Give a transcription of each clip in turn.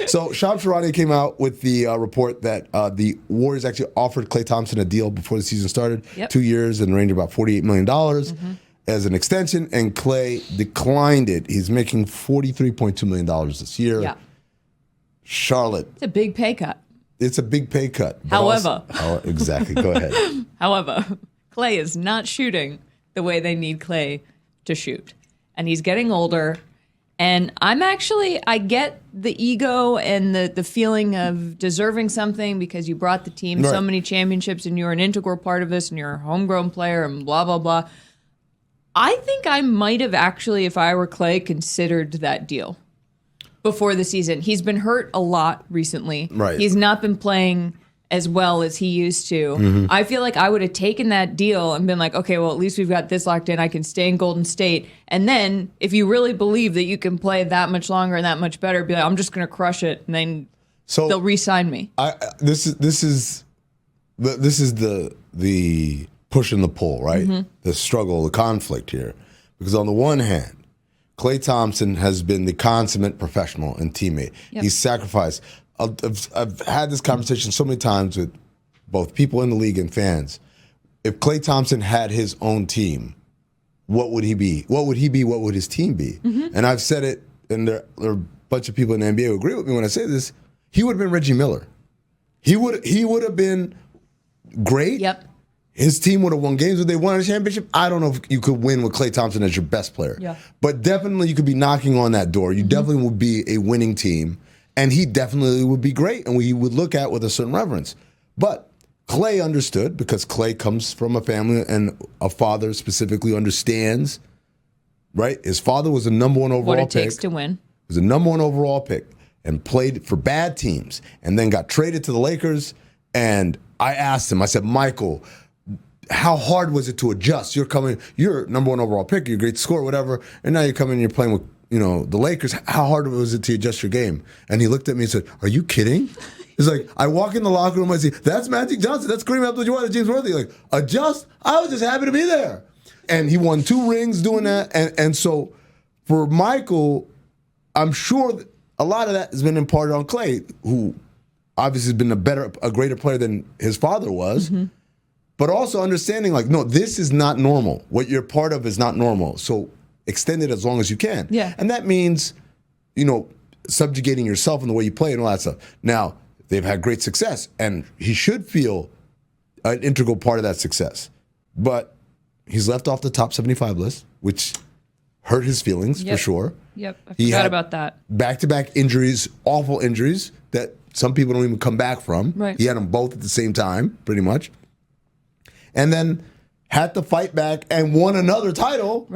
So Shams Charania came out with the report that the Warriors actually offered Klay Thompson a deal before the season started, 2 years in the range of about $48 million as an extension, and Klay declined it. He's making $43.2 million this year. Yeah. Charlotte. It's a big pay cut. It's a big pay cut. However. Exactly. Go ahead. However, Klay is not shooting the way they need Klay to shoot. And he's getting older. And I get the ego and the feeling of deserving something because you brought the team so many championships and you're an integral part of this and you're a homegrown player and blah, blah, blah. I think I might have actually, if I were Klay, considered that deal before the season. He's been hurt a lot recently. Right. He's not been playing as well as he used to. I feel like I would have taken that deal and been like, okay, well, at least we've got this locked in. I can stay in Golden State. And then if you really believe that you can play that much longer and that much better, be like, I'm just going to crush it. And then they'll re-sign me. This is the push and the pull, right? The struggle, the conflict here. Because on the one hand, Klay Thompson has been the consummate professional and teammate. Yep. He's sacrificed. I've had this conversation so many times with both people in the league and fans. If Klay Thompson had his own team, what would he be? What would he be? What would his team be? And I've said it, and there are a bunch of people in the NBA who agree with me when I say this. He would have been Reggie Miller. He would have been great. Yep. His team would have won games. Would they won a championship? I don't know if you could win with Klay Thompson as your best player. Yeah. But definitely you could be knocking on that door. You definitely would be a winning team. And he definitely would be great, and we would look at with a certain reverence. But Klay understood, because Klay comes from a family and a father specifically understands, right? His father was the number one overall pick. What it takes to win. Was the number one overall pick and played for bad teams and then got traded to the Lakers. And I asked him, I said, Michael, how hard was it to adjust? You're number one overall pick, you're a great scorer, whatever, and now you're coming and you're playing with the Lakers. How hard was it to adjust your game? And he looked at me and said, are you kidding? He's like, I walk in the locker room, I see, that's Magic Johnson, that's Kareem Abdul-Jabbar, that's James Worthy. Like, adjust? I was just happy to be there. And he won 2 rings doing that. And so for Michael, I'm sure a lot of that has been imparted on Klay, who obviously has been a greater player than his father was. But also understanding, like, no, this is not normal. What you're part of is not normal. So extend it as long as you can. Yeah. And that means, subjugating yourself in the way you play and all that stuff. Now, they've had great success, and he should feel an integral part of that success. But he's left off the top 75 list, which hurt his feelings for sure. Yep, I forgot about that. Back-to-back injuries, awful injuries that some people don't even come back from. Right. He had them both at the same time, pretty much. And then had to fight back and won another title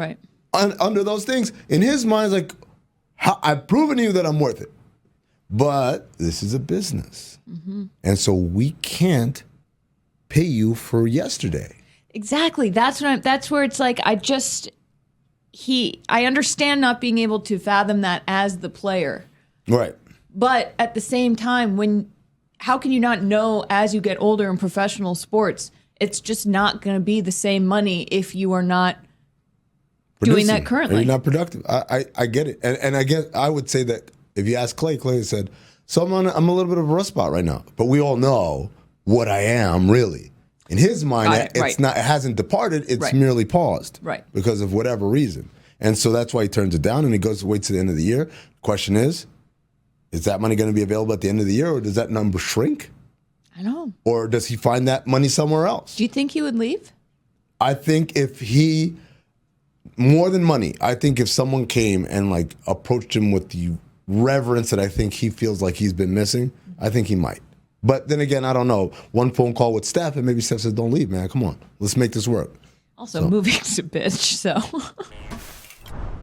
under those things. In his mind, it's like, I've proven to you that I'm worth it. But this is a business. And so we can't pay you for yesterday. Exactly. That's where it's like, I understand not being able to fathom that as the player. Right. But at the same time, how can you not know as you get older in professional sports, it's just not going to be the same money if you are not doing that currently. You're not productive. I get it. And I guess I would say that if you ask Klay said, so I'm a little bit of a rust spot right now. But we all know what I am really. In his mind, it hasn't departed, it's merely paused. Right. Because of whatever reason. And so that's why he turns it down and he goes to wait to the end of the year. Question is that money going to be available at the end of the year, or does that number shrink? I know. Or does he find that money somewhere else? Do you think he would leave? I think more than money, I think if someone came and approached him with the reverence that I think he feels like he's been missing, I think he might. But then again, I don't know. One phone call with Steph, and maybe Steph says, don't leave, man. Come on. Let's make this work. Also, moving's a bitch, so.